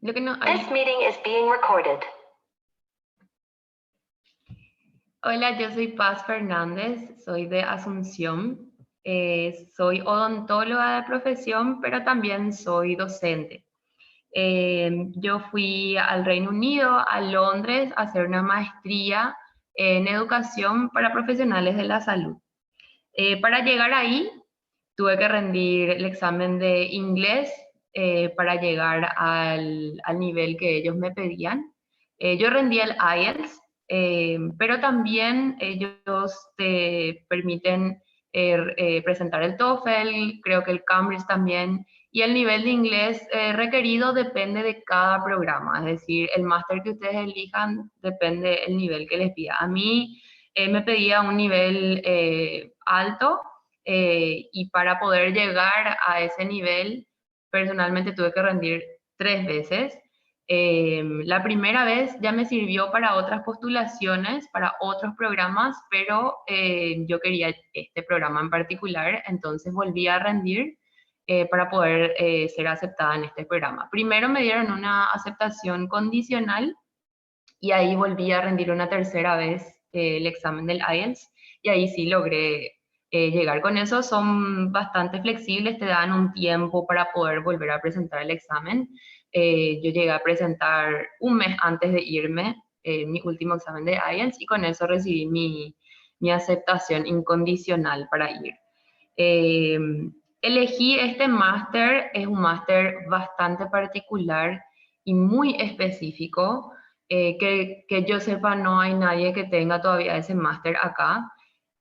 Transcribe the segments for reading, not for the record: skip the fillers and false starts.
Lo que no This hay. meeting is being recorded. Hola, yo soy Paz Fernández, soy de Asunción. Soy odontóloga de profesión, pero también soy docente. Yo fui al Reino Unido, a Londres, a hacer una maestría en educación para profesionales de la salud. Para llegar ahí, tuve que rendir el examen de inglés para llegar al nivel que ellos me pedían. Yo rendí el IELTS, pero también ellos te permiten presentar el TOEFL, creo que el Cambridge también, y el nivel de inglés requerido depende de cada programa, es decir, el máster que ustedes elijan depende del nivel que les pida. A mí me pedía un nivel alto y para poder llegar a ese nivel, personalmente tuve que rendir 3 veces. La primera vez ya me sirvió para otras postulaciones, para otros programas, pero yo quería este programa en particular, entonces volví a rendir para poder ser aceptada en este programa. Primero me dieron una aceptación condicional y ahí volví a rendir una tercera vez el examen del IELTS y ahí sí logré llegar. Con eso son bastante flexibles, te dan un tiempo para poder volver a presentar el examen. Yo llegué a presentar un mes antes de irme mi último examen de IELTS y con eso recibí mi aceptación incondicional para ir. Eh, Elegí este máster, es un máster bastante particular y muy específico. Que yo sepa, no hay nadie que tenga todavía ese máster acá.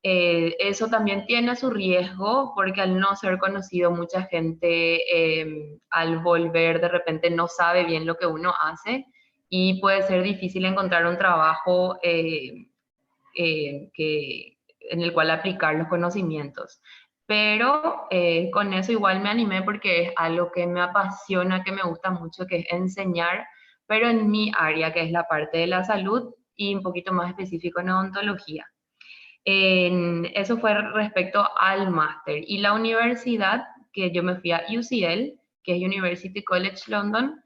Eso también tiene su riesgo porque al no ser conocido mucha gente al volver de repente no sabe bien lo que uno hace y puede ser difícil encontrar un trabajo en el cual aplicar los conocimientos. Pero con eso igual me animé porque es algo que me apasiona, que me gusta mucho, que es enseñar, pero en mi área, que es la parte de la salud y un poquito más específico en odontología. Eso fue respecto al máster. Y la universidad, que yo me fui a UCL, que es University College London.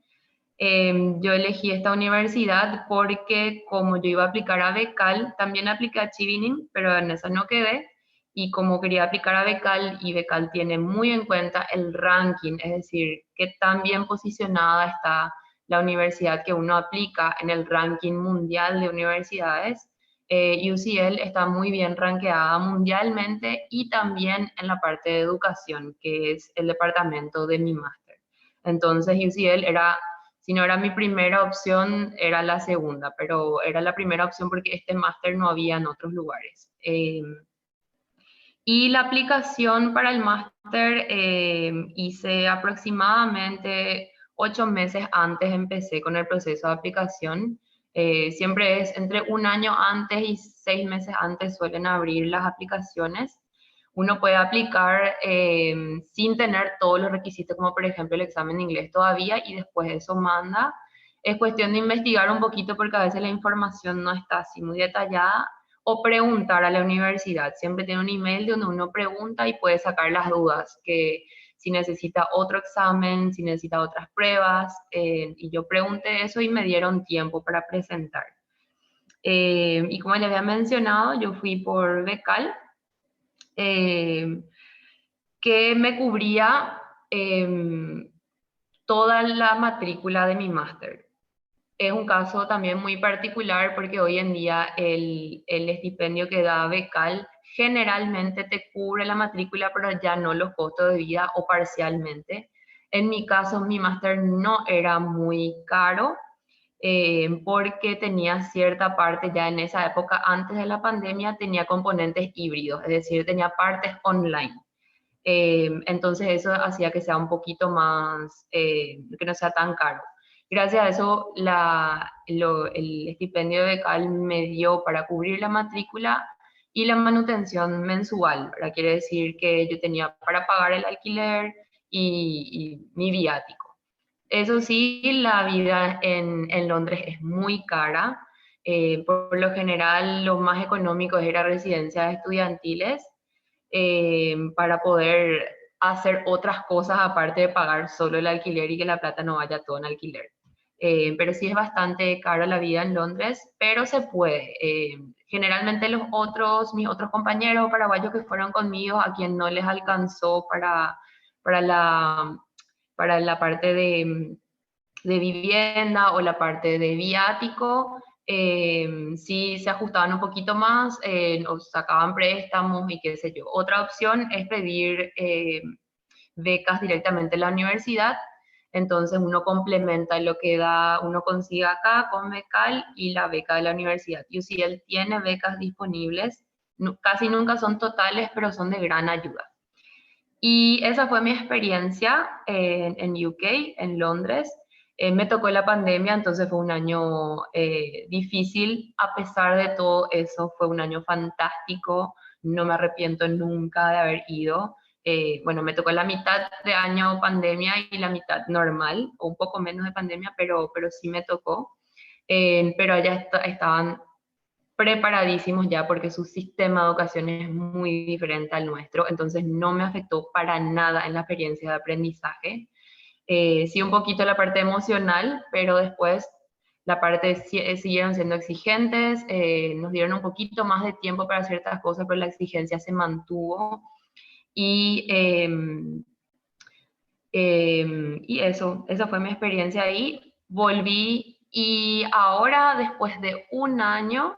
Yo elegí esta universidad porque como yo iba a aplicar a Becal, también apliqué a Chevening, pero en esa no quedé. Y como quería aplicar a Becal, y Becal tiene muy en cuenta el ranking, es decir, qué tan bien posicionada está la universidad que uno aplica en el ranking mundial de universidades. UCL está muy bien rankeada mundialmente y también en la parte de educación, que es el departamento de mi máster. Entonces UCL era, si no era mi primera opción, era la segunda, pero era la primera opción porque este máster no había en otros lugares. Y la aplicación para el máster hice aproximadamente 8 meses antes, empecé con el proceso de aplicación. Siempre es entre un año antes y 6 meses antes suelen abrir las aplicaciones. Uno puede aplicar sin tener todos los requisitos, como por ejemplo el examen de inglés todavía, y después eso manda. Es cuestión de investigar un poquito porque a veces la información no está así muy detallada o preguntar a la universidad. Siempre tiene un email donde uno pregunta y puede sacar las dudas, que si necesita otro examen, si necesita otras pruebas, y yo pregunté eso y me dieron tiempo para presentar. Y como les había mencionado, yo fui por Becal, eh, que me cubría toda la matrícula de mi máster. Es un caso también muy particular porque hoy en día el estipendio que da Becal generalmente te cubre la matrícula, pero ya no los costos de vida o parcialmente. En mi caso, mi máster no era muy caro porque tenía cierta parte ya en esa época, antes de la pandemia, tenía componentes híbridos, es decir, tenía partes online. Entonces eso hacía que sea un poquito más, que no sea tan caro. Gracias a eso el estipendio de Becal me dio para cubrir la matrícula y la manutención mensual, ¿verdad? Quiere decir que yo tenía para pagar el alquiler y mi viático. Eso sí, la vida en Londres es muy cara. Por lo general, lo más económico es ir a residencias estudiantiles para poder hacer otras cosas aparte de pagar solo el alquiler y que la plata no vaya todo en alquiler. pero sí es bastante cara la vida en Londres, pero se puede. Generalmente mis otros compañeros paraguayos que fueron conmigo, a quien no les alcanzó para la, para la parte de vivienda o la parte de viático, sí se ajustaban un poquito más, o sacaban préstamos y qué sé yo. Otra opción es pedir becas directamente en la universidad, entonces uno complementa lo que da, uno consigue acá con Becal y la beca de la universidad. UCL tiene becas disponibles, casi nunca son totales, pero son de gran ayuda. Y esa fue mi experiencia en UK, en Londres. Me tocó la pandemia, entonces fue un año difícil. A pesar de todo eso, fue un año fantástico. No me arrepiento nunca de haber ido. Bueno, me tocó la mitad de año pandemia y la mitad normal, o un poco menos de pandemia, pero sí me tocó. Pero allá estaban preparadísimos ya porque su sistema de educación es muy diferente al nuestro, entonces no me afectó para nada en la experiencia de aprendizaje. Sí un poquito la parte emocional, pero después la parte siguieron siendo exigentes, nos dieron un poquito más de tiempo para ciertas cosas, pero la exigencia se mantuvo y, y esa fue mi experiencia ahí. Volví y ahora, después de un año,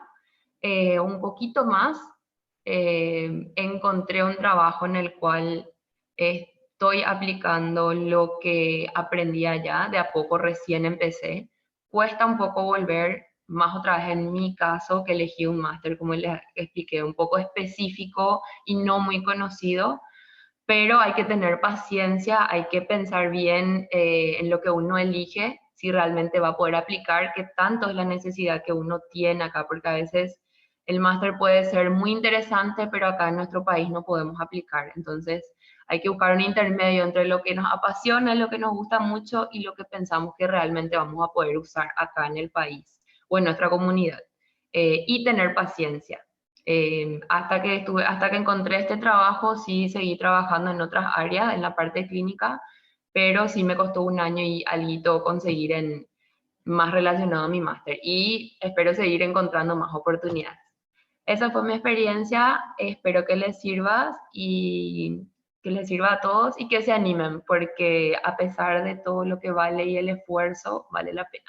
un poquito más, encontré un trabajo en el cual estoy aplicando lo que aprendí allá, de a poco recién empecé. Cuesta un poco volver, más otra vez en mi caso, que elegí un máster, como les expliqué, un poco específico y no muy conocido, pero hay que tener paciencia, hay que pensar bien en lo que uno elige, si realmente va a poder aplicar, qué tanto es la necesidad que uno tiene acá, porque a veces el máster puede ser muy interesante, pero acá en nuestro país no podemos aplicar. Entonces hay que buscar un intermedio entre lo que nos apasiona, lo que nos gusta mucho y lo que pensamos que realmente vamos a poder usar acá en el país o en nuestra comunidad. Y tener paciencia. Hasta que encontré este trabajo, sí seguí trabajando en otras áreas, en la parte clínica, pero sí me costó un año y algo conseguir más relacionado a mi máster y espero seguir encontrando más oportunidades. Esa fue mi experiencia, espero que les sirva y que les sirva a todos y que se animen, porque a pesar de todo lo que vale y el esfuerzo, vale la pena.